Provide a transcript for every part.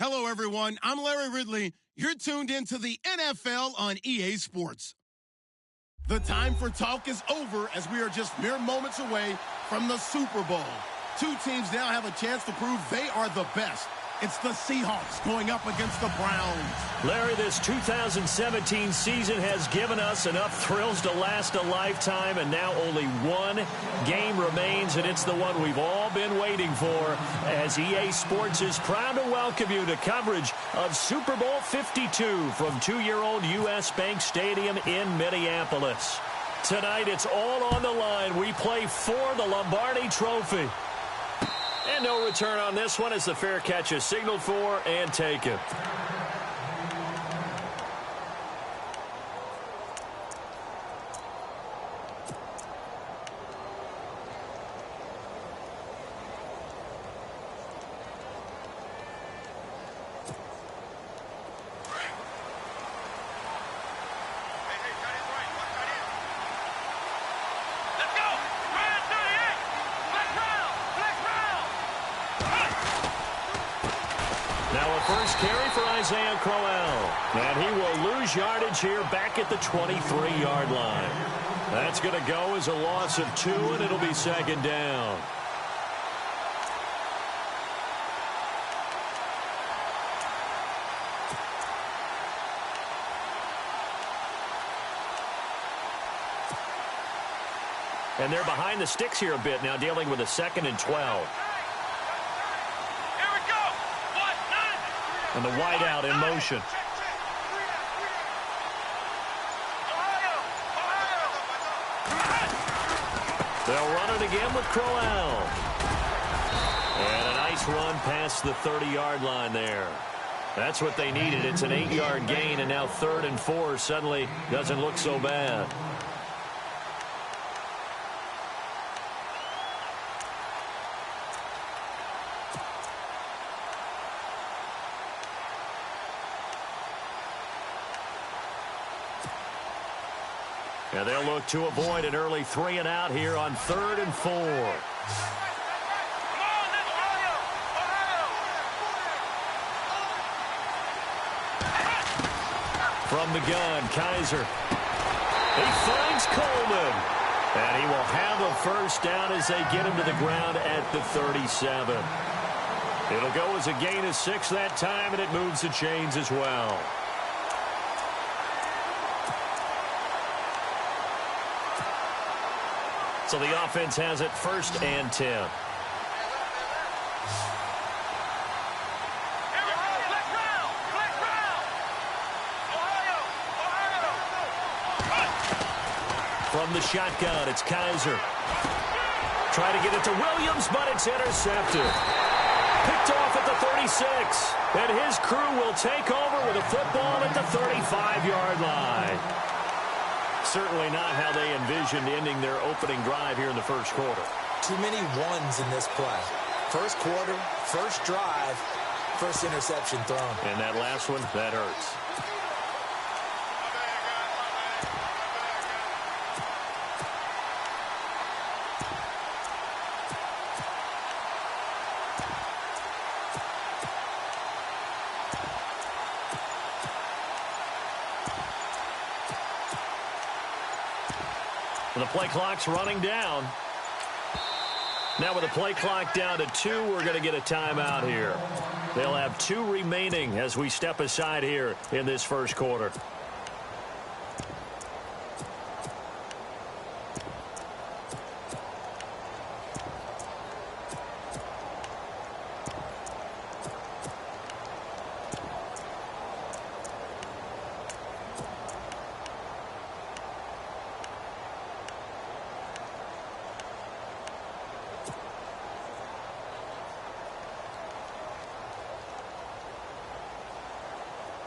Hello, everyone. I'm Larry Ridley. You're tuned into the NFL on EA Sports. The time for talk is over as we are just mere moments away from the Super Bowl. Two teams now have a chance to prove they are the best. It's the Seahawks going up against the Browns. Larry, this 2017 season has given us enough thrills to last a lifetime, and now only one game remains, and it's the one we've all been waiting for, as EA Sports is proud to welcome you to coverage of Super Bowl 52 from 2-year-old U.S. Bank Stadium in Minneapolis. Tonight, it's all on the line. We play for the Lombardi Trophy. And no return on this one as the fair catch is signaled for and taken. First carry for Xroa. And he will lose yardage here back at the 23-yard line. That's going to go as a loss of 2, and it'll be second down. And they're behind the sticks here a bit now, dealing with a 2nd and 12. And the wideout in motion. They'll run it again with Crowell. And a nice run past the 30-yard line there. That's what they needed. It's an 8-yard gain, and now 3rd and 4 suddenly doesn't look so bad. And they'll look to avoid an early 3 and out here on 3rd and 4. From the gun, Kaiser. He finds Coleman. And he will have a first down as they get him to the ground at the 37. It'll go as a gain of 6 that time, and it moves the chains as well. So the offense has it 1st and 10. From the shotgun, it's Kaiser. Try to get it to Williams, but it's intercepted. Picked off at the 36. And his crew will take over with a football at the 35-yard line. Certainly not how they envisioned ending their opening drive here in the first quarter. Too many ones in this play. First quarter, first drive, first interception thrown. And that last one, that hurts. The play clock's running down. Now with the play clock down to 2, we're going to get a timeout here. They'll have 2 remaining as we step aside here in this first quarter.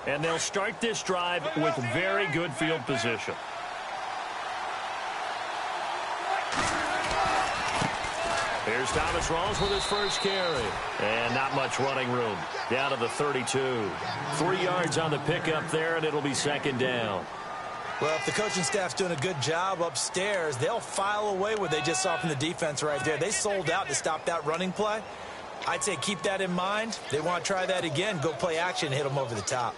And they'll start this drive with very good field position. Here's Thomas Rawls with his first carry. And not much running room. Down to the 32. 3 yards on the pickup there, and it'll be second down. Well, if the coaching staff's doing a good job upstairs, they'll file away what they just saw from the defense right there. They sold out to stop that running play. I'd say keep that in mind. They want to try that again. Go play action, hit them over the top.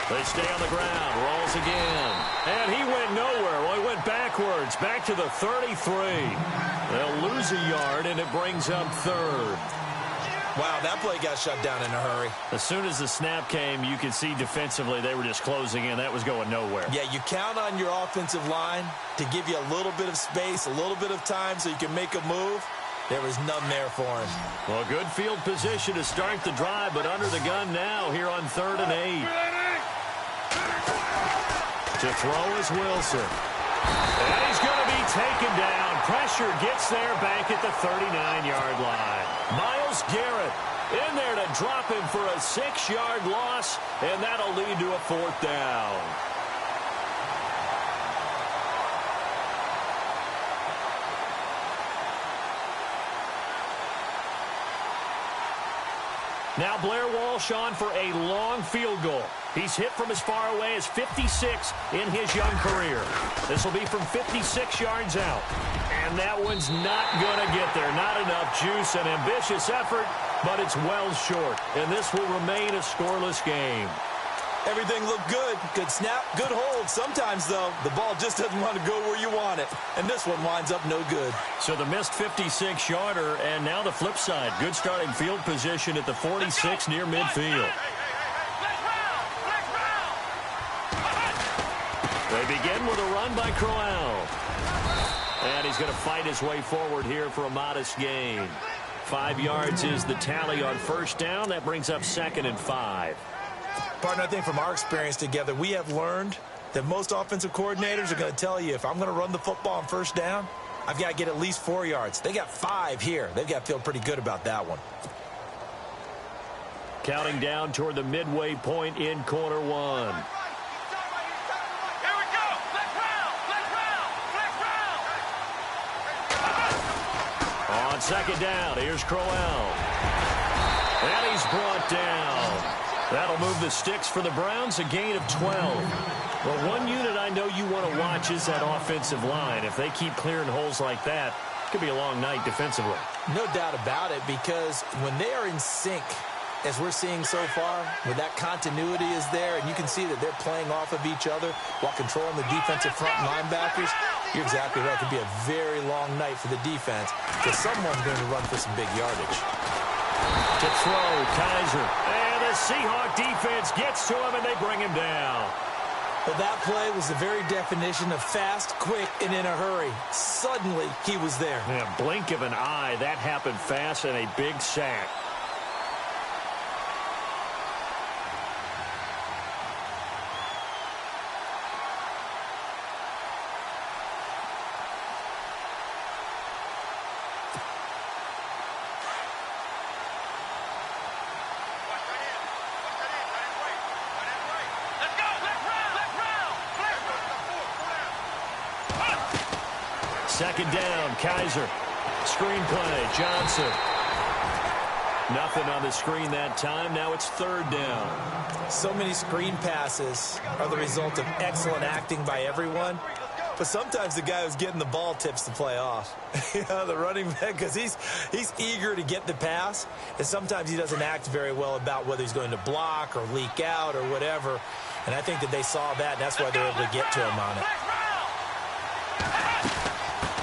They stay on the ground, rolls again. And he went nowhere. Well, he went backwards, back to the 33. They'll lose a yard, and it brings up third. Wow, that play got shut down in a hurry. As soon as the snap came, you could see defensively they were just closing in. That was going nowhere. Yeah, you count on your offensive line to give you a little bit of space, a little bit of time so you can make a move. There was none there for him. Well, good field position to start the drive, but under the gun now here on 3rd and 8. To throw is Wilson. And he's going to be taken down. Pressure gets there back at the 39-yard line. Myles Garrett in there to drop him for a 6-yard loss, and that'll lead to a 4th down. Now Blair Walsh on for a long field goal. He's hit from as far away as 56 in his young career. This will be from 56 yards out. And that one's not going to get there. Not enough juice. An ambitious effort, but it's well short. And this will remain a scoreless game. Everything looked good. Good snap, good hold. Sometimes, though, the ball just doesn't want to go where you want it. And this one winds up no good. So the missed 56-yarder, and now the flip side. Good starting field position at the 46 near midfield. They begin with a run by Crowell. And he's going to fight his way forward here for a modest gain. 5 yards is the tally on 1st down. That brings up 2nd and 5. Partner, I think from our experience together, we have learned that most offensive coordinators are going to tell you, if I'm going to run the football on 1st down, I've got to get at least 4 yards. They got 5 here. They've got to feel pretty good about that one. Counting down toward the midway point in quarter 1. On 2nd down, here's Crowell. And he's brought down. That'll move the sticks for the Browns, a gain of 12. Well, one unit I know you want to watch is that offensive line. If they keep clearing holes like that, it could be a long night defensively. No doubt about it, because when they are in sync, as we're seeing so far, where that continuity is there, and you can see that they're playing off of each other while controlling the defensive front linebackers, you're exactly right. It could be a very long night for the defense, because someone's going to run for some big yardage. To throw, Kaiser. And the Seahawk defense gets to him, and they bring him down. Well, that play was the very definition of fast, quick, and in a hurry. Suddenly, he was there. Yeah, blink of an eye. That happened fast, and a big sack. Second down, Kaiser. Screen play, Johnson. Nothing on the screen that time. Now it's 3rd down. So many screen passes are the result of excellent acting by everyone. But sometimes the guy who's getting the ball tips the play off. You know, the running back, because he's eager to get the pass. And sometimes he doesn't act very well about whether he's going to block or leak out or whatever. And I think that they saw that, and that's why they're able to get to him on it.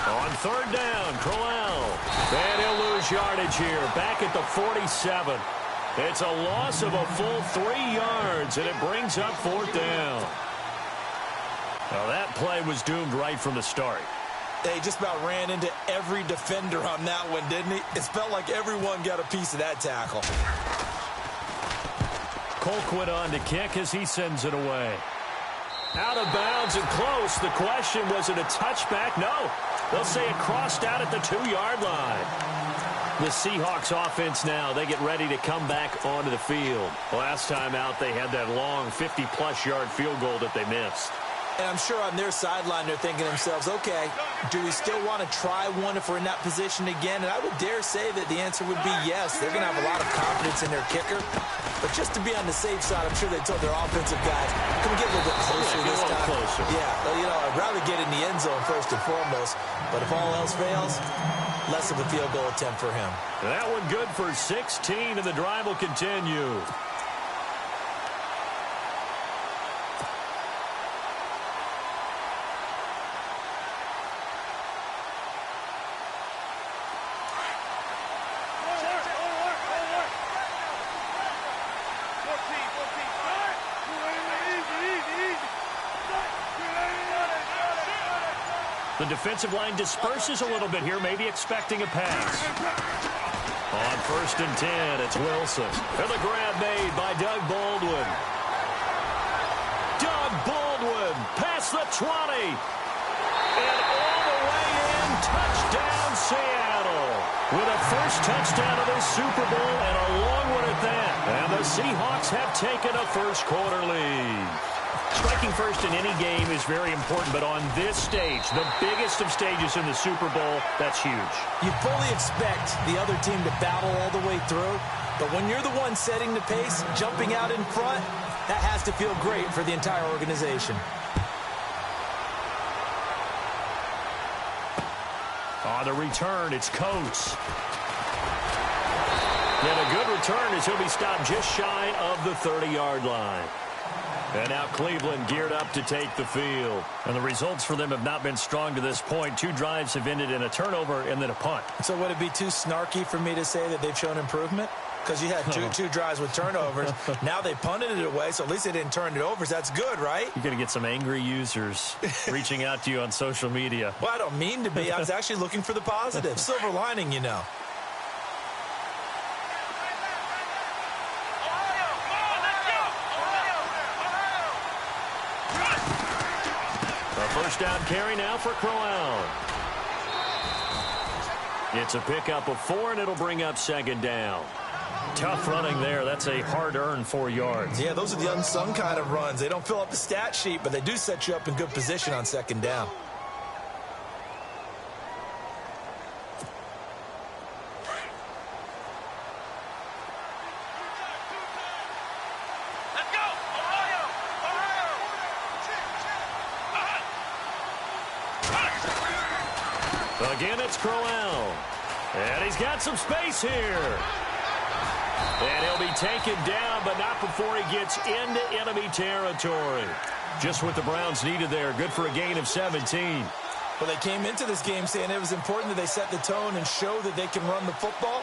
On 3rd down, Crowell. And he'll lose yardage here, back at the 47. It's a loss of a full 3 yards, and it brings up 4th down. Now that play was doomed right from the start. They just about ran into every defender on that one, didn't he? It felt like everyone got a piece of that tackle. Colquitt on to kick as he sends it away. Out of bounds and close. The question, was it a touchback? No. They'll say it crossed out at the 2-yard line. The Seahawks offense now, they get ready to come back onto the field. Last time out, they had that long 50-plus yard field goal that they missed. And I'm sure on their sideline they're thinking to themselves, okay, do we still want to try one if we're in that position again? And I would dare say that the answer would be yes. They're going to have a lot of confidence in their kicker. But just to be on the safe side, I'm sure they told their offensive guys, can we get a little bit closer this time? Closer. Yeah, I'd rather get in the end zone first and foremost. But if all else fails, less of a field goal attempt for him. That one good for 16, and the drive will continue. The defensive line disperses a little bit here, maybe expecting a pass. On 1st and 10, it's Wilson. And the grab made by Doug Baldwin. Doug Baldwin past the 20. And all the way in, touchdown Seattle. With a first touchdown of the Super Bowl and a long one at that. And the Seahawks have taken a first-quarter lead. Striking first in any game is very important, but on this stage, the biggest of stages in the Super Bowl, that's huge. You fully expect the other team to battle all the way through, but when you're the one setting the pace, jumping out in front, that has to feel great for the entire organization. On the return, it's Coates. And a good return as he'll be stopped just shy of the 30-yard line. And now Cleveland geared up to take the field. And the results for them have not been strong to this point. 2 drives have ended in a turnover and then a punt. So would it be too snarky for me to say that they've shown improvement? Because you had two drives with turnovers. Now they punted it away, so at least they didn't turn it over. So that's good, right? You're going to get some angry users reaching out to you on social media. Well, I don't mean to be. I was actually looking for the positive. Silver lining, you know. First down carry now for Crowell. It's a pickup of 4, and it'll bring up 2nd down. Tough running there. That's a hard-earned 4 yards. Yeah, those are the unsung kind of runs. They don't fill up the stat sheet, but they do set you up in good position on 2nd down. Again, it's Crowell. And he's got some space here. And he'll be taken down, but not before he gets into enemy territory. Just what the Browns needed there. Good for a gain of 17. Well, they came into this game saying it was important that they set the tone and show that they can run the football.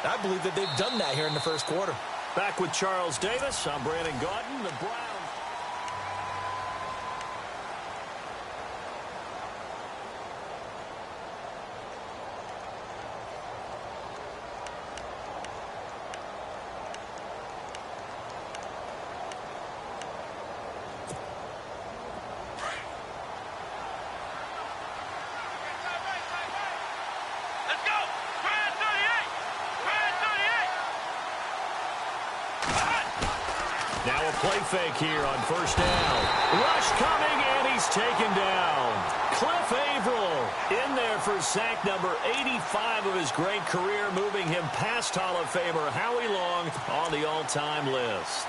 I believe that they've done that here in the first quarter. Back with Charles Davis. I'm Brandon Gaudin. The Browns. Now a play fake here on 1st down. Rush coming, and he's taken down. Cliff Averill in there for sack number 85 of his great career, moving him past Hall of Famer Howie Long on the all-time list.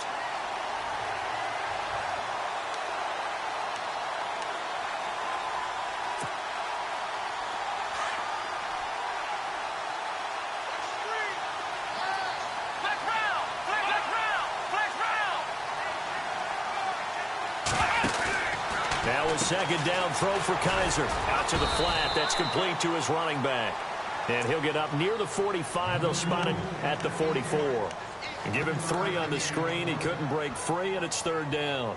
Now a 2nd down throw for Kaiser. Out to the flat. That's complete to his running back. And he'll get up near the 45. They'll spot it at the 44. And give him 3 on the screen. He couldn't break free, and it's 3rd down.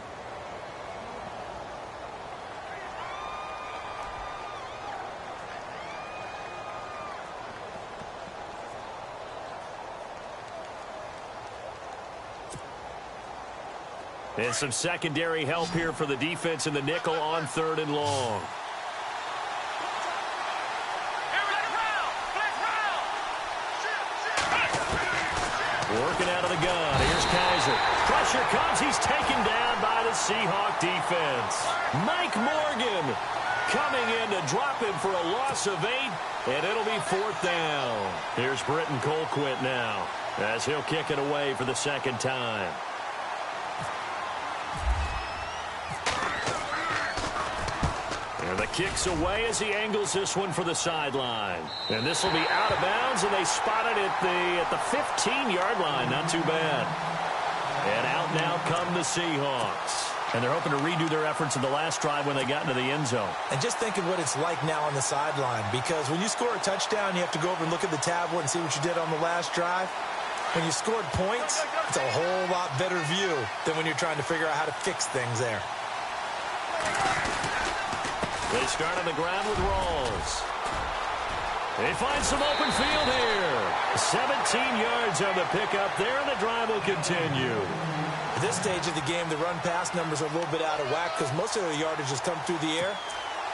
And some secondary help here for the defense in the nickel on 3rd and long. Working out of the gun. Here's Kaiser. Pressure comes. He's taken down by the Seahawk defense. Mike Morgan coming in to drop him for a loss of 8, and it'll be 4th down. Here's Britton Colquitt now as he'll kick it away for the 2nd time. And the kick's away as he angles this one for the sideline. And this will be out of bounds, and they spot it at the 15-yard line. Not too bad. And out now come the Seahawks. And they're hoping to redo their efforts in the last drive when they got into the end zone. And just think of what it's like now on the sideline, because when you score a touchdown, you have to go over and look at the tablet and see what you did on the last drive. When you scored points, it's a whole lot better view than when you're trying to figure out how to fix things there. They start on the ground with Rawls. They find some open field here. 17 yards on the pickup there, and the drive will continue. At this stage of the game, the run-pass numbers are a little bit out of whack because most of the yardage has come through the air.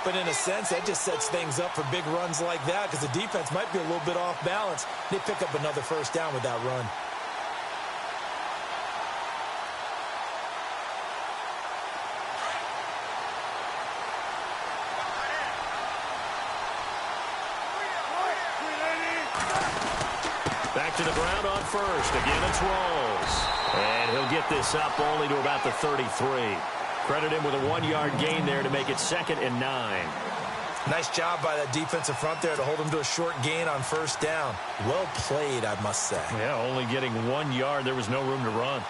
But in a sense, that just sets things up for big runs like that because the defense might be a little bit off balance. They pick up another 1st down with that run. Back to the ground on 1st. Again, it's Rawls. And he'll get this up only to about the 33. Credit him with a 1-yard gain there to make it 2nd and 9. Nice job by that defensive front there to hold him to a short gain on 1st down. Well played, I must say. Yeah, only getting 1 yard. There was no room to run.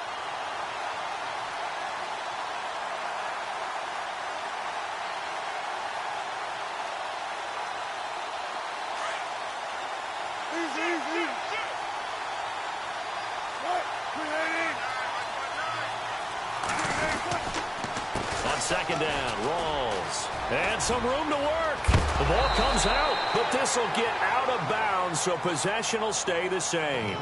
On 2nd down, Rawls. And some room to work. The ball comes out, but this will get out of bounds, so possession will stay the same.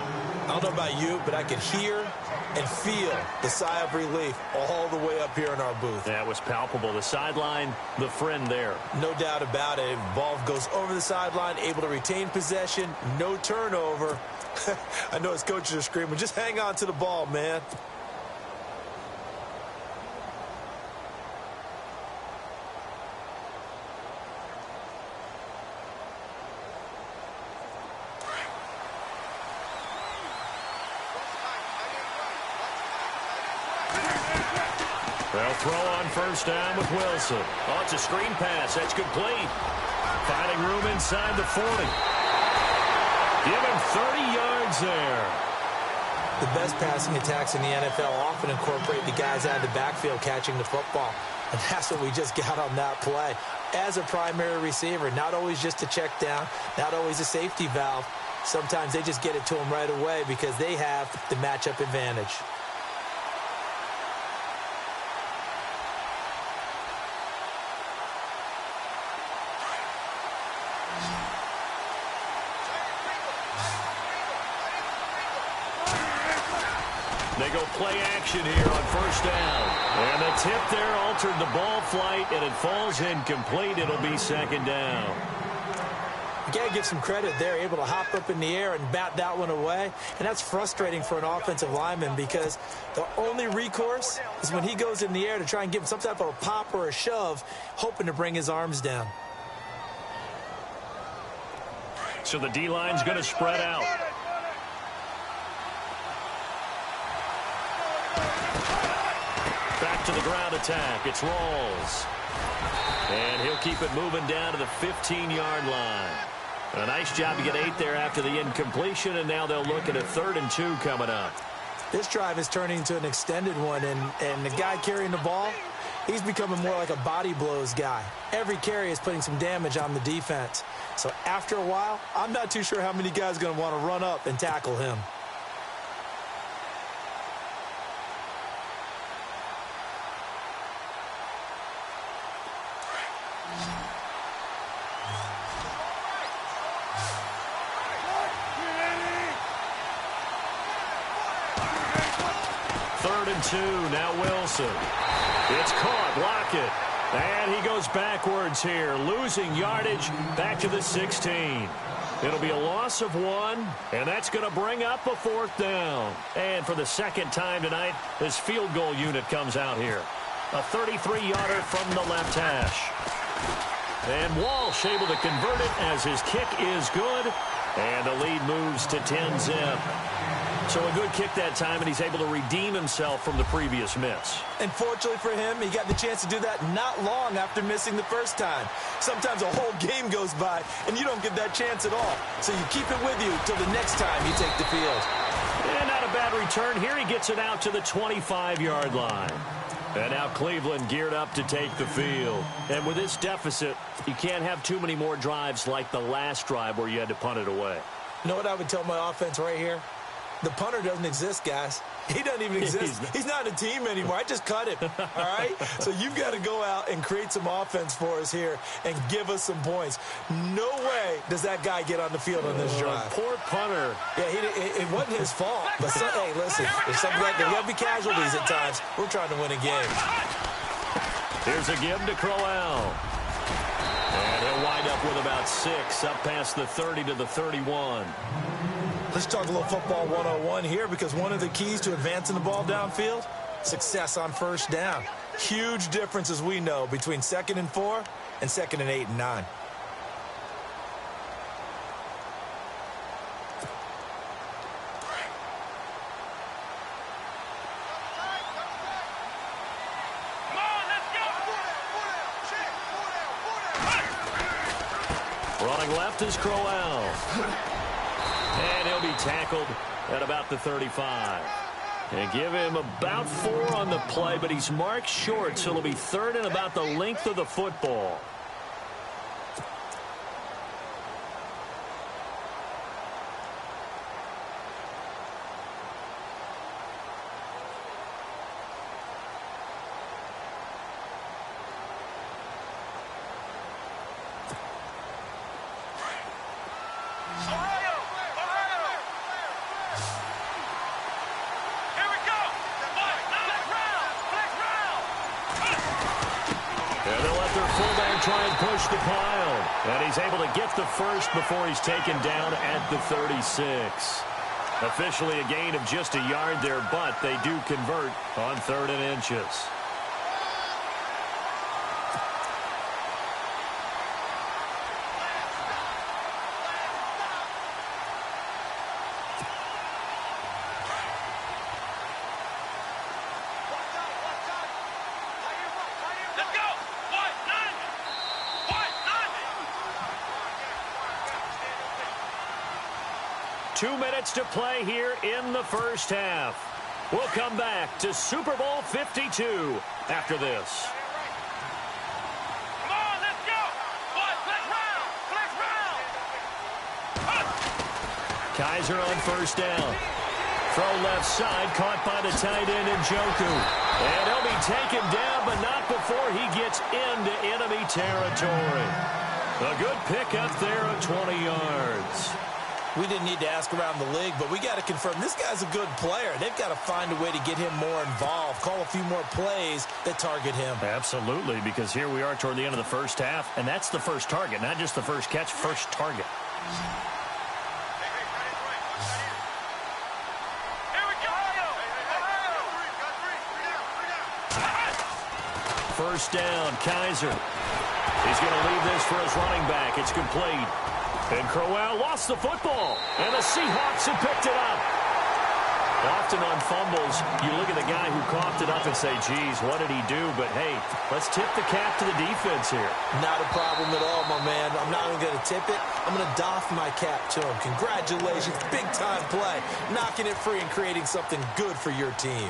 I don't know about you, but I could hear and feel the sigh of relief all the way up here in our booth. That was palpable. The sideline, the friend there. No doubt about it. Ball goes over the sideline, able to retain possession, no turnover. I know his coaches are screaming, just hang on to the ball, man. They'll throw on 1st down with Wilson. Oh, it's a screen pass. That's complete. Finding room inside the 40. Give him 30 yards there. The best passing attacks in the NFL often incorporate the guys out of the backfield catching the football. And that's what we just got on that play. As a primary receiver, not always just a check down, not always a safety valve. Sometimes they just get it to him right away because they have the matchup advantage. They go play action here on 1st down. And the tip there altered the ball flight, and it falls incomplete. It'll be 2nd down. You got to give some credit there, able to hop up in the air and bat that one away. And that's frustrating for an offensive lineman because the only recourse is when he goes in the air to try and give him some type of a pop or a shove, hoping to bring his arms down. So the D-line's going to spread out. Back to the ground attack. It's Rawls. And he'll keep it moving down to the 15-yard line. A nice job to get 8 there after the incompletion, and now they'll look at a 3rd and 2 coming up. This drive is turning into an extended one, and the guy carrying the ball, he's becoming more like a body blows guy. Every carry is putting some damage on the defense. So after a while, I'm not too sure how many guys are going to want to run up and tackle him. Third and 2, now Wilson. It's caught, Lockett. And he goes backwards here, losing yardage back to the 16. It'll be a loss of 1, and that's going to bring up a 4th down. And for the second time tonight, this field goal unit comes out here. A 33-yarder from the left hash. And Walsh able to convert it as his kick is good. And the lead moves to 10-zip. So a good kick that time, and he's able to redeem himself from the previous miss. And fortunately for him, he got the chance to do that not long after missing the first time. Sometimes a whole game goes by, and you don't get that chance at all. So you keep it with you till the next time you take the field. And not a bad return here. He gets it out to the 25-yard line. And now Cleveland geared up to take the field. And with this deficit, you can't have too many more drives like the last drive where you had to punt it away. You know what I would tell my offense right here? The punter doesn't exist, guys. He doesn't even exist. He's not a team anymore. I just cut him, all right? So you've got to go out and create some offense for us here and give us some points. No way does that guy get on the field on this drive. Poor punter. Yeah, it wasn't his fault. But, hey, listen, there's something like that. There got to be casualties at times. We're trying to win a game. Here's a give to Crowell. And he'll wind up with about 6, up past the 30 to the 31. Let's talk a little football 101 here, because one of the keys to advancing the ball downfield, success on first down. Huge difference, as we know, between 2nd and 4 and 2nd and 8 and 9. Running left is Crowell. And he'll be tackled at about the 35. And give him about 4 on the play, but he's marked short, so it'll be 3rd and about the length of the football. Try and push the pile. And he's able to get the first before he's taken down at the 36. Officially a gain of just a yard there, but they do convert on 3rd and inches. To play here in the first half. We'll come back to Super Bowl 52 after this. Come on, let's go. Flex round. Kaiser on first down. Throw left side, caught by the tight end Njoku. And he'll be taken down, but not before he gets into enemy territory. A good pickup there of 20 yards. We didn't need to ask around the league, but we got to confirm this guy's a good player. They've got to find a way to get him more involved, call a few more plays that target him. Absolutely, because here we are toward the end of the first half, and that's the first target, not just the first catch, first target. First down, Kaiser. He's going to leave this for his running back. It's complete. And Crowell lost the football. And the Seahawks have picked it up. Often on fumbles, you look at the guy who coughed it up and say, geez, what did he do? But, hey, let's tip the cap to the defense here. Not a problem at all, my man. I'm not even going to tip it. I'm going to doff my cap to him. Congratulations. Big-time play. Knocking it free and creating something good for your team.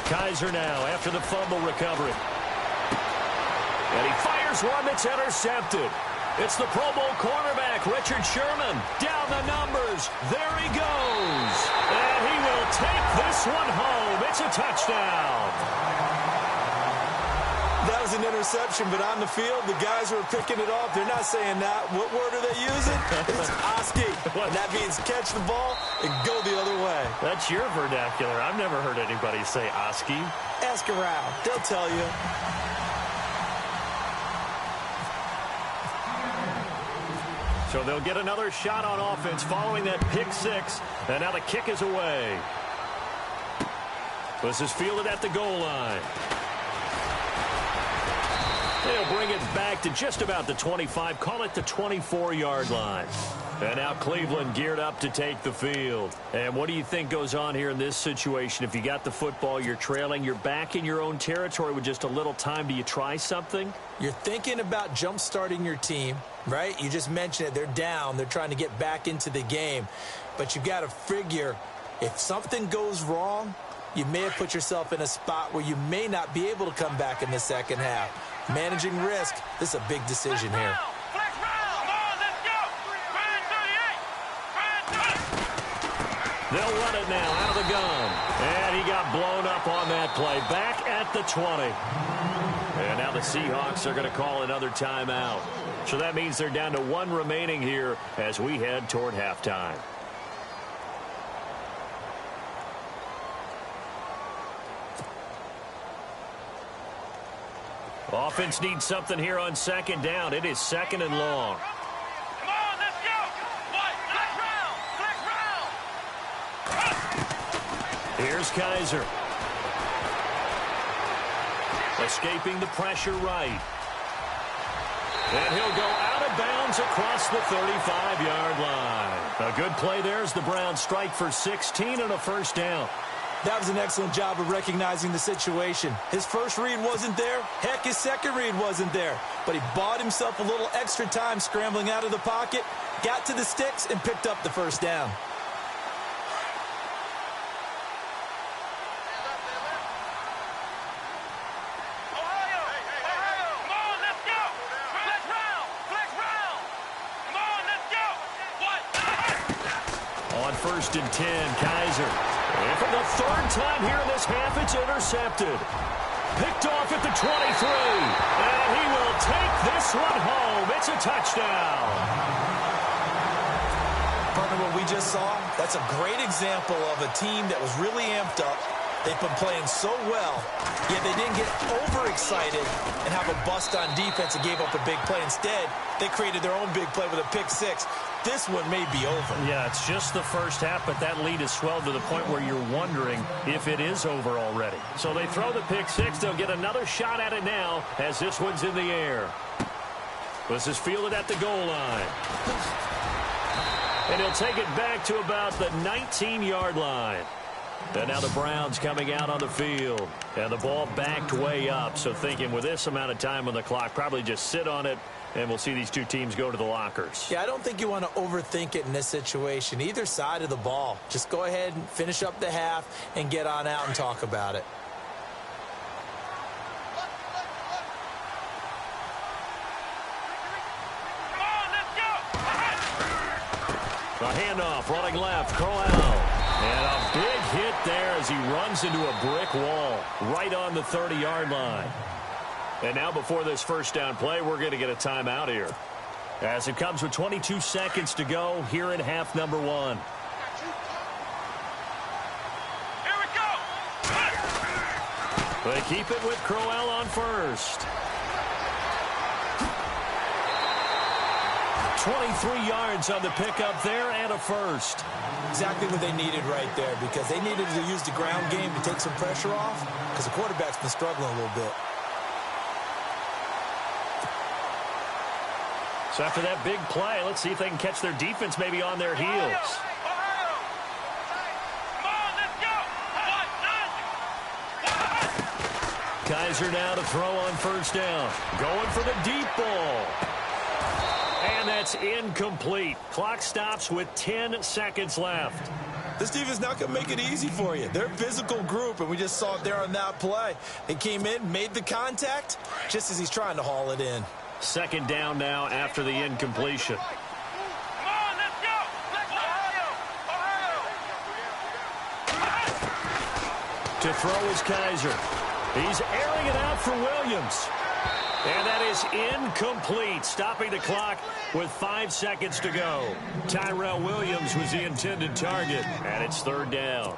Kaiser now after the fumble recovery. And he fires one that's intercepted. It's the Pro Bowl cornerback, Richard Sherman. Down the numbers. There he goes. And he will take this one home. It's a touchdown. was an interception, but on the field, the guys who are picking it off, they're not saying that. What word are they using? It's Oski. And that means catch the ball and go the other way. That's your vernacular. I've never heard anybody say Oski. Ask around. They'll tell you. So they'll get another shot on offense following that pick six. And now the kick is away. This is fielded at the goal line. They'll bring it back to just about the 25, call it the 24-yard line. And now Cleveland geared up to take the field. And what do you think goes on here in this situation? If you got the football, you're trailing, you're back in your own territory with just a little time. Do you try something? You're thinking about jump-starting your team, right? You just mentioned it. They're down. They're trying to get back into the game. But you've got to figure if something goes wrong, you may have put yourself in a spot where you may not be able to come back in the second half. Managing risk, this is a big decision here. They'll run it now out of the gun. And he got blown up on that play. Back at the 20. And now the Seahawks are going to call another timeout. So that means they're down to one remaining here as we head toward halftime. Offense needs something here on second down. It is second and long. Come on, let's go. Flex round. Here's Kaiser. Escaping the pressure right. And he'll go out of bounds across the 35-yard line. A good play there as the Browns strike for 16 and a first down. That was an excellent job of recognizing the situation. His first read wasn't there. Heck, his second read wasn't there. But he bought himself a little extra time scrambling out of the pocket, got to the sticks, and picked up the first down. First and 10, Kaiser. And for the third time here in this half, it's intercepted. Picked off at the 23. And he will take this one home. It's a touchdown. Partner, what we just saw, that's a great example of a team that was really amped up. They've been playing so well, yet they didn't get overexcited and have a bust on defense and gave up a big play. Instead, they created their own big play with a pick six. This one may be over. Yeah, it's just the first half, but that lead has swelled to the point where you're wondering if it is over already. So they throw the pick six. They'll get another shot at it now as this one's in the air. This is fielded at the goal line. And he'll take it back to about the 19-yard line. And now the Browns coming out on the field. And the ball backed way up. So thinking with this amount of time on the clock, probably just sit on it. And we'll see these two teams go to the lockers. Yeah, I don't think you want to overthink it in this situation. Either side of the ball. Just go ahead and finish up the half and get on out and talk about it. The handoff running left. Crowell. And a big hit there as he runs into a brick wall right on the 30-yard line. And now before this first down play, we're going to get a timeout here. As it comes with 22 seconds to go here in half number one. Here we go. They keep it with Crowell on first. 23 yards on the pickup there and a first. Exactly what they needed right there because they needed to use the ground game to take some pressure off because the quarterback's been struggling a little bit. So after that big play, let's see if they can catch their defense maybe on their heels. Kaiser now to throw on first down. Going for the deep ball. And that's incomplete. Clock stops with 10 seconds left. This defense not going to make it easy for you. They're a physical group, and we just saw it there on that play. They came in, made the contact, just as he's trying to haul it in. Second down now after the incompletion. Come on, let's go. To throw is Kaiser. He's airing it out for Williams. And that is incomplete, stopping the clock with 5 seconds to go. Tyrell Williams was the intended target, and it's third down.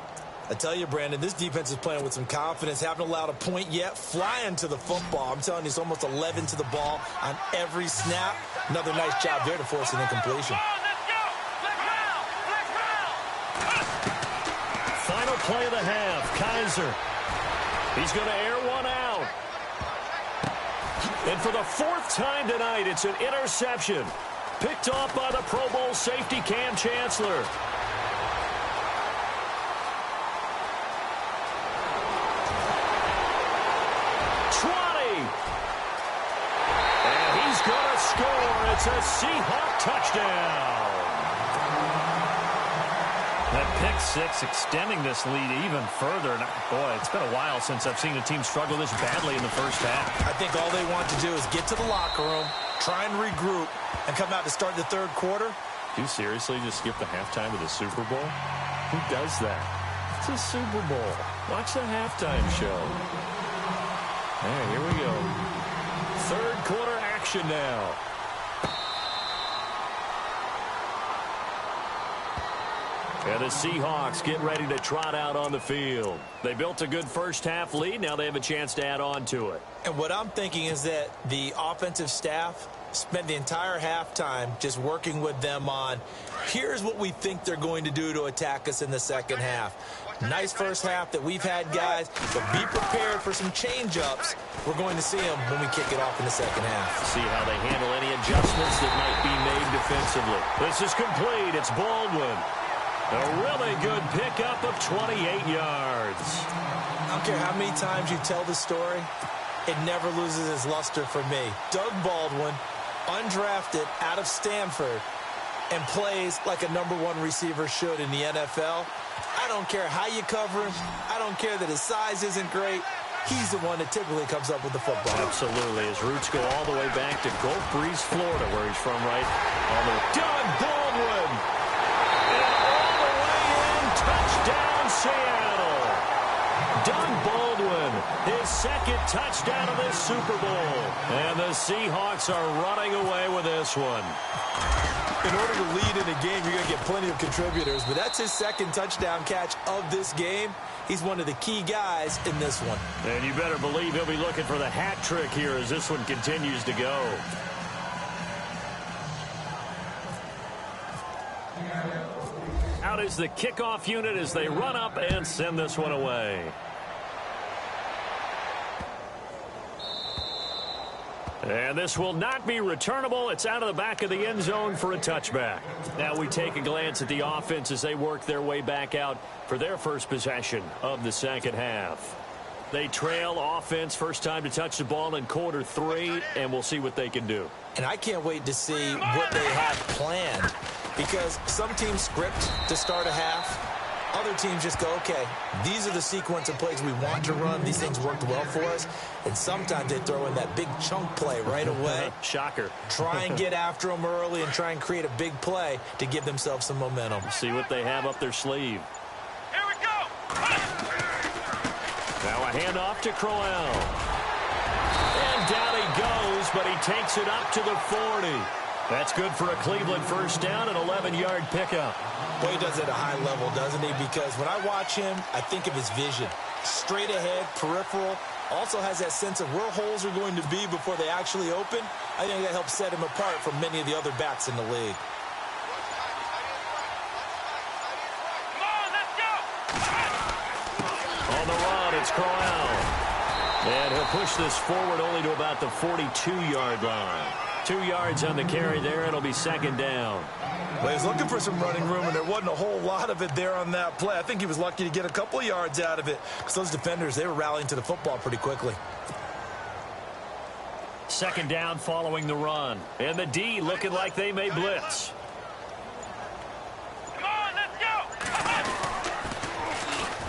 I tell you, Brandon, this defense is playing with some confidence. Haven't allowed a point yet. Flying to the football. I'm telling you, it's almost 11 to the ball on every snap. Another nice job there to force an incompletion. Final play of the half. Kaiser. He's going to air one out. And for the 4th time tonight, it's an interception. Picked off by the Pro Bowl safety Cam Chancellor. It's a Seahawk touchdown. That pick six extending this lead even further. And boy, it's been a while since I've seen a team struggle this badly in the first half. I think all they want to do is get to the locker room, try and regroup, and come out to start the third quarter. Do you seriously just skip the halftime of the Super Bowl? Who does that? It's a Super Bowl. Watch the halftime show. There, here we go. Third quarter action now. And the Seahawks get ready to trot out on the field. They built a good first half lead. Now they have a chance to add on to it. And what I'm thinking is that the offensive staff spent the entire halftime just working with them on, here's what we think they're going to do to attack us in the second half. Nice first half that we've had, guys, but be prepared for some change-ups. We're going to see them when we kick it off in the second half. See how they handle any adjustments that might be made defensively. This is complete. It's Baldwin. A really good pickup of 28 yards. I don't care how many times you tell the story, it never loses its luster for me. Doug Baldwin, undrafted out of Stanford, and plays like a #1 receiver should in the NFL. I don't care how you cover him. I don't care that his size isn't great. He's the one that typically comes up with the football. Absolutely. His roots go all the way back to Gulf Breeze, Florida, where he's from, right? On the Doug Baldwin. Touchdown, Seattle. Doug Baldwin, his second touchdown of this Super Bowl. And the Seahawks are running away with this one. In order to lead in a game, you're going to get plenty of contributors, but that's his second touchdown catch of this game. He's one of the key guys in this one. And you better believe he'll be looking for the hat trick here as this one continues to go. Out is the kickoff unit as they run up and send this one away. And this will not be returnable. It's out of the back of the end zone for a touchback. Now we take a glance at the offense as they work their way back out for their first possession of the second half. They trail offense, first time to touch the ball in quarter 3, and we'll see what they can do. And I can't wait to see what they have planned, because some teams script to start a half. Other teams just go, okay, these are the sequence of plays we want to run. These things worked well for us. And sometimes they throw in that big chunk play right away. Shocker. Try and get after them early and try and create a big play to give themselves some momentum. See what they have up their sleeve. Here we go. Now a handoff to Crowell. And down he goes, but he takes it up to the 40. That's good for a Cleveland first down, an 11-yard pickup. Well, he does it at a high level, doesn't he? Because when I watch him, I think of his vision. Straight ahead, peripheral. Also has that sense of where holes are going to be before they actually open. I think that helps set him apart from many of the other backs in the league. Come on, let's go. On the run, it's Crowell. And he'll push this forward only to about the 42-yard line. 2 yards on the carry there. It'll be second down. Well, he was looking for some running room, and there wasn't a whole lot of it there on that play. I think he was lucky to get a couple of yards out of it, because those defenders, they were rallying to the football pretty quickly. Second down following the run. And the D looking like they may blitz. Come on, let's go.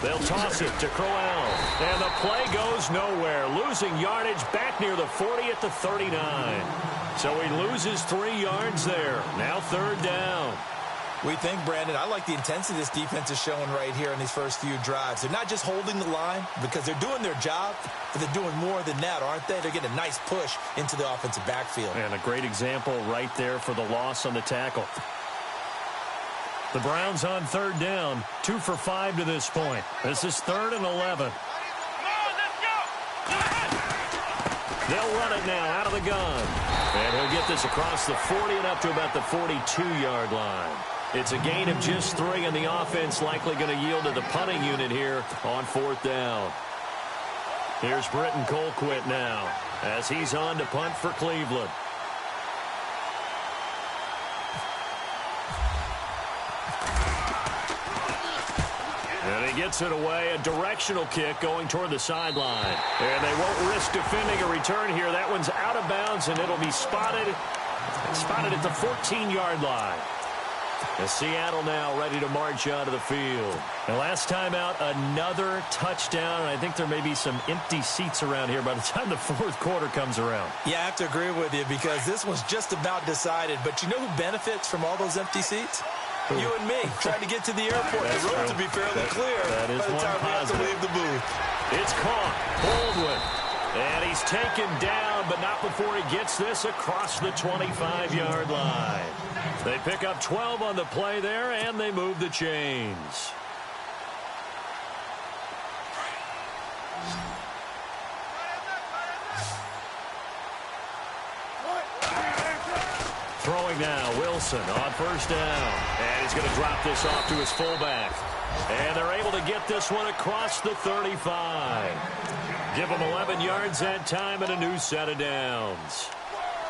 They'll toss it to Crowell. And the play goes nowhere. Losing yardage back near the 40 at the 39. So he loses 3 yards there. Now third down. We think, Brandon, I like the intensity this defense is showing right here in these first few drives. They're not just holding the line because they're doing their job, but they're doing more than that, aren't they? They're getting a nice push into the offensive backfield. And a great example right there for the loss on the tackle. The Browns on third down, 2 for 5 to this point. This is 3rd and 11. They'll run it now out of the gun. And he'll get this across the 40 and up to about the 42-yard line. It's a gain of just 3, and the offense likely going to yield to the punting unit here on 4th down. Here's Britton Colquitt now as he's on to punt for Cleveland. And he gets it away, a directional kick going toward the sideline. And they won't risk defending a return here. That one's out of bounds, and it'll be spotted at the 14-yard line. As Seattle now ready to march onto the field. And last time out, another touchdown. And I think there may be some empty seats around here by the time the 4th quarter comes around. Yeah, I have to agree with you because this one's just about decided. But you know who benefits from all those empty seats? Ooh. You and me, trying to get to the airport. That's the roads true. will be fairly clear that is by the time we have to leave the booth. It's caught. Baldwin. And he's taken down, but not before he gets this across the 25-yard line. They pick up 12 on the play there, and they move the chains. Throwing now, Wilson on 1st down. And he's going to drop this off to his fullback. And they're able to get this one across the 35. Give him 11 yards that time and a new set of downs.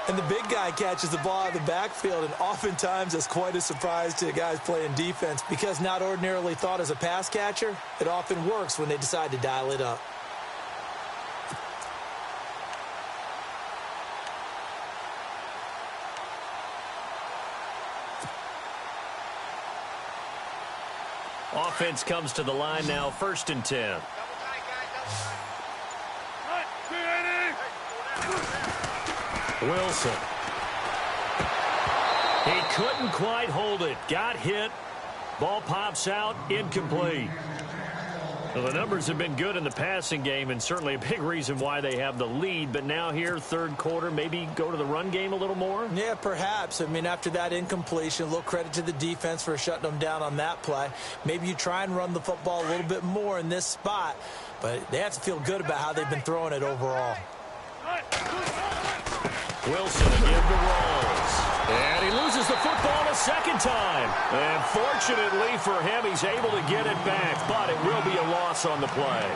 And the big guy catches the ball out of the backfield, and oftentimes that's quite a surprise to the guys playing defense because not ordinarily thought as a pass catcher, it often works when they decide to dial it up. Offense comes to the line now, 1st and 10. Wilson. He couldn't quite hold it. Got hit. Ball pops out. Incomplete. Well, the numbers have been good in the passing game and certainly a big reason why they have the lead. But now here, 3rd quarter, maybe go to the run game a little more? Yeah, perhaps. I mean, after that incompletion, a little credit to the defense for shutting them down on that play. Maybe you try and run the football a little bit more in this spot. But they have to feel good about how they've been throwing it overall. Wilson again to Rolls. And he loses the football a 2nd time. And fortunately for him, he's able to get it back. But it will be a loss on the play.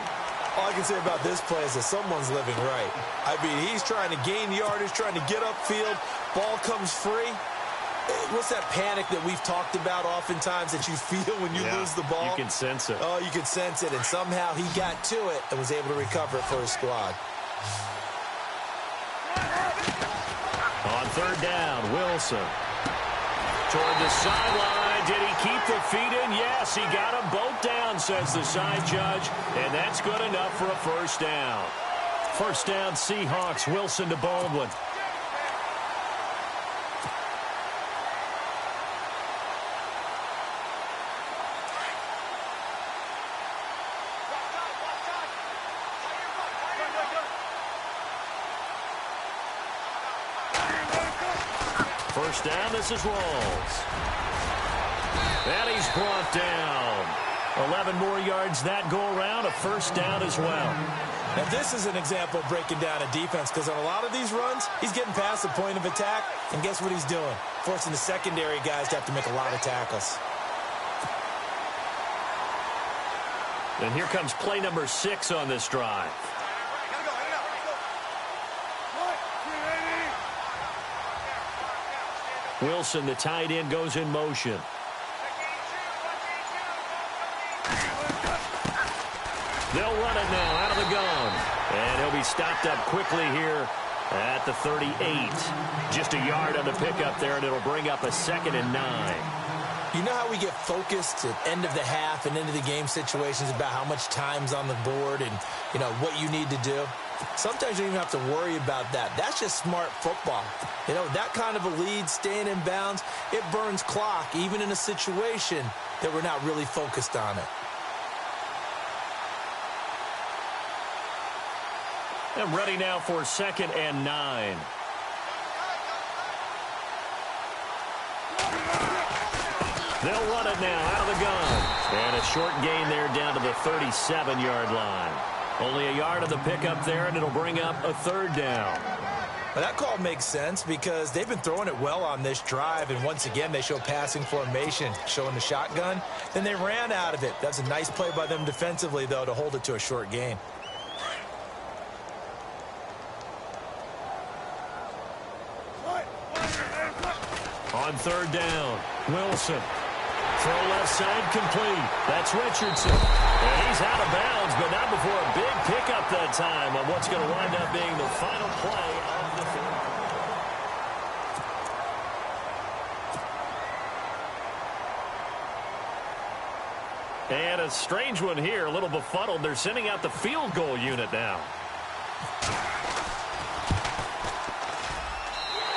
All I can say about this play is that someone's living right. I mean, he's trying to gain yardage, trying to get upfield. Ball comes free. What's that panic that we've talked about oftentimes that you feel when you lose the ball? You can sense it. Oh, you can sense it. And somehow he got to it and was able to recover it for his squad. On 3rd down, Wilson. Toward the sideline. Did he keep the feet in? Yes, he got them both down, says the side judge. And that's good enough for a 1st down. 1st down, Seahawks. Wilson to Baldwin. First down, this is Rolls. And he's brought down. 11 more yards that go around, a 1st down as well. Now, this is an example of breaking down a defense because on a lot of these runs, he's getting past the point of attack, and guess what he's doing? Forcing the secondary guys to have to make a lot of tackles. And here comes play number 6 on this drive. Wilson, the tight end, goes in motion. They'll run it now out of the gun. And he'll be stopped up quickly here at the 38. Just a yard on the pickup there, and it'll bring up a 2nd and 9. You know how we get focused at end of the half and into the game situations about how much time's on the board and, you know, what you need to do? Sometimes you don't even have to worry about that. That's just smart football. You know, that kind of a lead, staying in bounds, it burns clock, even in a situation that we're not really focused on it. And ready now for 2nd and 9. They'll run it now out of the gun. And a short gain there down to the 37-yard line. Only a yard of the pickup there, and it'll bring up a 3rd down. Well, that call makes sense because they've been throwing it well on this drive, and once again, they show passing formation, showing the shotgun. Then they ran out of it. That's a nice play by them defensively, though, to hold it to a short gain. On 3rd down, Wilson. Throw left side complete. That's Richardson. And he's out of bounds, but not before a big pickup that time on what's going to wind up being the final play of the field. And a strange one here, a little befuddled. They're sending out the field goal unit now.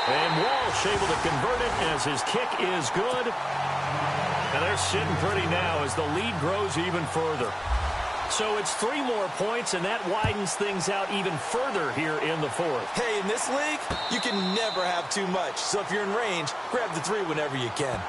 And Walsh able to convert it as his kick is good. And they're sitting pretty now as the lead grows even further. So it's 3 more points, and that widens things out even further here in the 4th. Hey, in this league, you can never have too much. So if you're in range, grab the 3 whenever you can.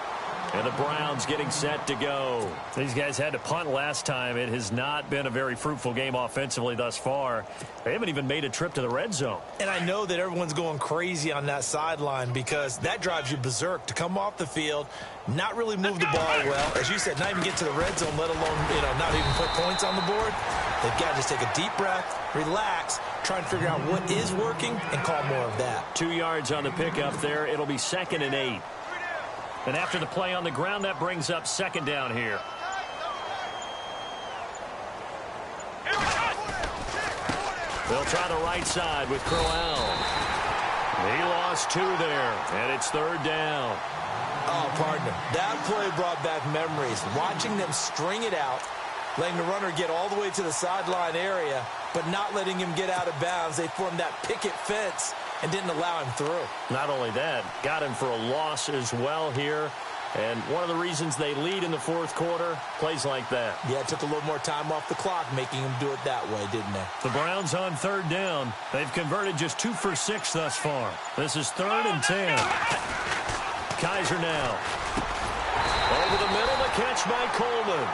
And the Browns getting set to go. These guys had to punt last time. It has not been a very fruitful game offensively thus far. They haven't even made a trip to the red zone. And I know that everyone's going crazy on that sideline because that drives you berserk to come off the field, not really move the ball well. As you said, not even get to the red zone, let alone, not even put points on the board. They've got to just take a deep breath, relax, try and figure out what is working, and call more of that. 2 yards on the pickup there. It'll be 2nd and 8. And after the play on the ground, that brings up 2nd down here. They'll try the right side with Crowell. He lost 2 there, and it's 3rd down. Oh, partner, that play brought back memories. Watching them string it out, letting the runner get all the way to the sideline area, but not letting him get out of bounds. They formed that picket fence and didn't allow him through. Not only that, got him for a loss as well here. And one of the reasons they lead in the 4th quarter, plays like that. Yeah, it took a little more time off the clock, making him do it that way, didn't they? The Browns on 3rd down. They've converted just 2 for 6 thus far. This is 3rd and 10. Kaiser now. Over the middle, the catch by Coleman.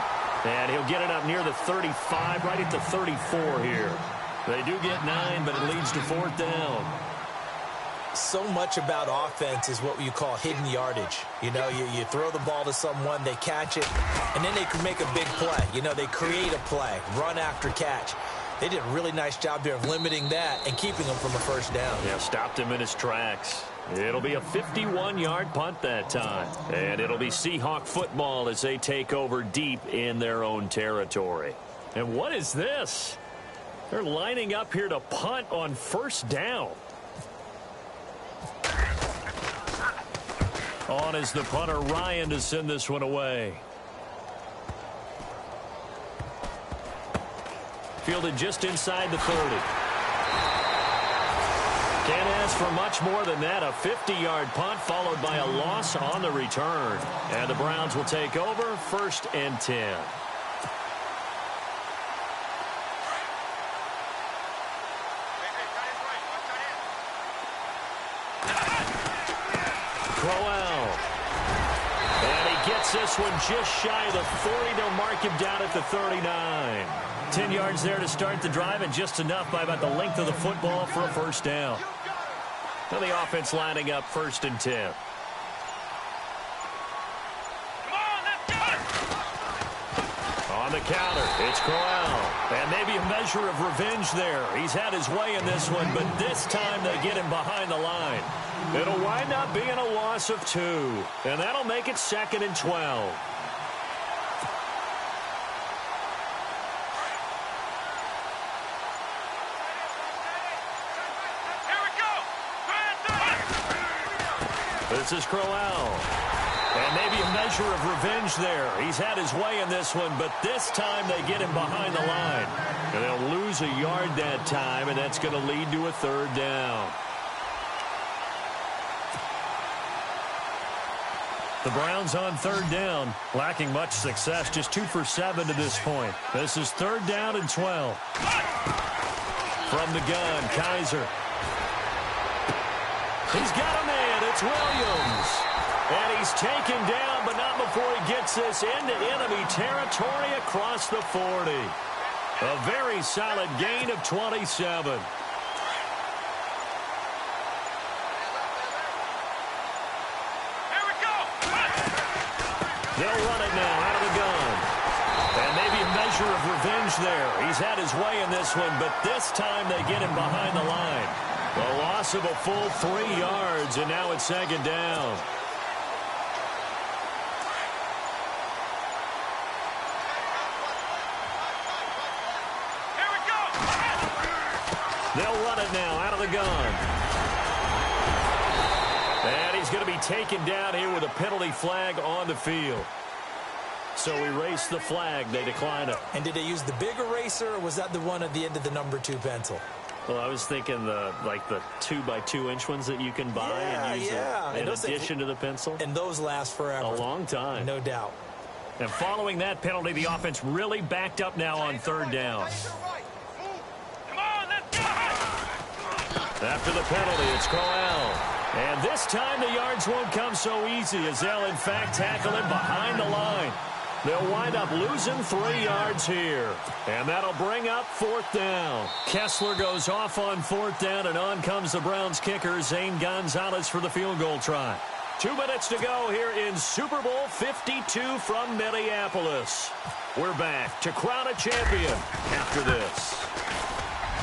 And he'll get it up near the 35, right at the 34 here. They do get 9, but it leads to 4th down. So much about offense is what you call hidden yardage. You throw the ball to someone, they catch it, and then they can make a big play. They create a play, run after catch. They did a really nice job there of limiting that and keeping him from a 1st down. Yeah, stopped him in his tracks. It'll be a 51-yard punt that time. And it'll be Seahawk football as they take over deep in their own territory. And what is this? They're lining up here to punt on 1st down. On is the punter, Ryan, to send this one away. Fielded just inside the 30. Can't ask for much more than that. A 50-yard punt followed by a loss on the return. And the Browns will take over 1st and 10. Crowell. And he gets this one just shy of the 40. They'll mark him down at the 39. 10 yards there to start the drive, and just enough by about the length of the football for a 1st down. Now the offense lining up 1st and 10. On the counter, it's Crowell. And maybe a measure of revenge there. He's had his way in this one, but this time they get him behind the line. It'll wind up being a loss of 2. And that'll make it 2nd and 12. This is Crowell. And maybe a measure of revenge there. He's had his way in this one, but this time they get him behind the line. And they'll lose a yard that time, and that's going to lead to a third down. The Browns on third down, lacking much success, just 2 for 7 to this point. This is third down and 12. From the gun, Kaiser. He's got a man. It's Williams. And he's taken down, but not before he gets this into enemy territory across the 40. A very solid gain of 27. They'll run it now out of the gun. And maybe a measure of revenge there. He's had his way in this one, but this time they get him behind the line. A loss of a full 3 yards, and now it's second down. Here we go. They'll run it now out of the gun. And he's going to be taken down here with a penalty flag on the field. So erase the flag. They decline it. And did they use the big eraser, or was that the one at the end of the number 2 pencil? Well, I was thinking the 2x2-inch ones that you can buy and use in addition to the pencil. And those last forever. A long time. No doubt. And following that penalty, the offense really backed up now on third down. Come on, let's go. After the penalty, it's Crowell. And this time the yards won't come so easy as they'll, in fact, tackle him behind the line. They'll wind up losing 3 yards here. And that'll bring up fourth down. Kessler goes off on fourth down, and on comes the Browns kicker, Zane Gonzalez, for the field goal try. 2 minutes to go here in Super Bowl 52 from Minneapolis. We're back to crown a champion after this.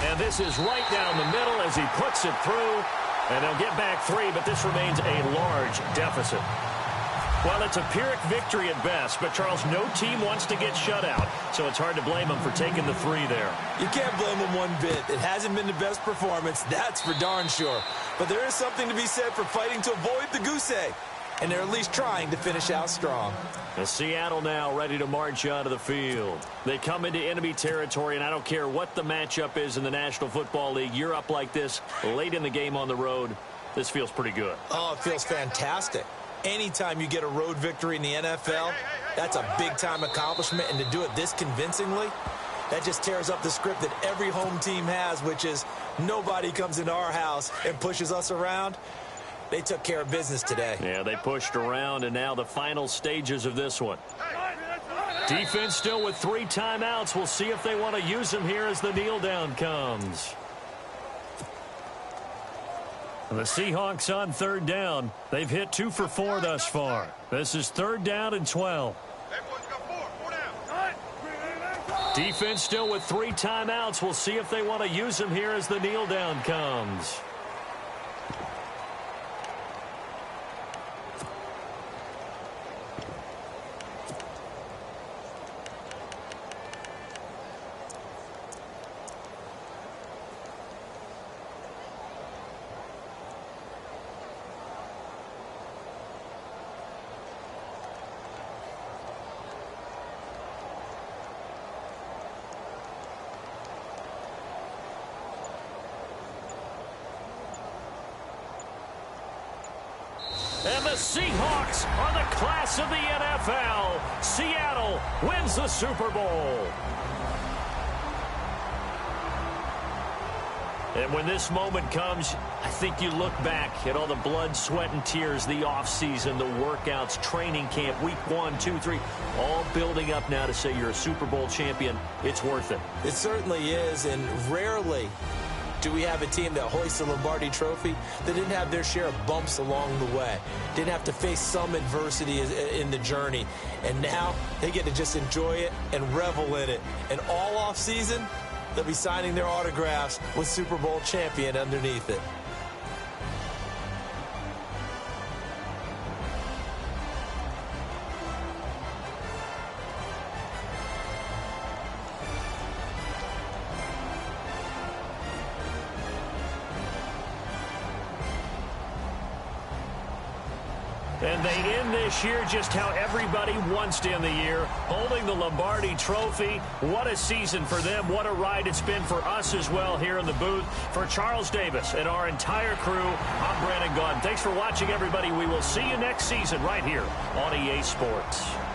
And this is right down the middle as he puts it through. And they'll get back 3, but this remains a large deficit. Well, it's a Pyrrhic victory at best, but, Charles, no team wants to get shut out, so it's hard to blame them for taking the 3 there. You can't blame them one bit. It hasn't been the best performance, that's for darn sure. But there is something to be said for fighting to avoid the goose egg, and they're at least trying to finish out strong. And Seattle now ready to march onto the field. They come into enemy territory, and I don't care what the matchup is in the National Football League. You're up like this late in the game on the road. This feels pretty good. Oh, it feels fantastic. Anytime you get a road victory in the NFL, that's a big-time accomplishment, and to do it this convincingly, that just tears up the script that every home team has, which is nobody comes into our house and pushes us around. They took care of business today. Yeah, they pushed around, and now the final stages of this one. Defense still with 3 timeouts. We'll see if they want to use them here as the kneel down comes. The Seahawks on third down. They've hit 2 for 4 thus far. This is third down and 12. Defense still with 3 timeouts. We'll see if they want to use them here as the kneel down comes. And the Seahawks are the class of the NFL. Seattle wins the Super Bowl. And when this moment comes, I think you look back at all the blood, sweat, and tears, the offseason, the workouts, training camp, week 1, 2, 3, all building up now to say you're a Super Bowl champion. It's worth it. It certainly is, and rarely do we have a team that hoists the Lombardi Trophy that didn't have their share of bumps along the way, didn't have to face some adversity in the journey, and now they get to just enjoy it and revel in it. And all offseason, they'll be signing their autographs with Super Bowl champion underneath it. And they end this year just how everybody wants to end the year, holding the Lombardi Trophy. What a season for them. What a ride it's been for us as well here in the booth. For Charles Davis and our entire crew, I'm Brandon Gaudin. Thanks for watching, everybody. We will see you next season right here on EA Sports.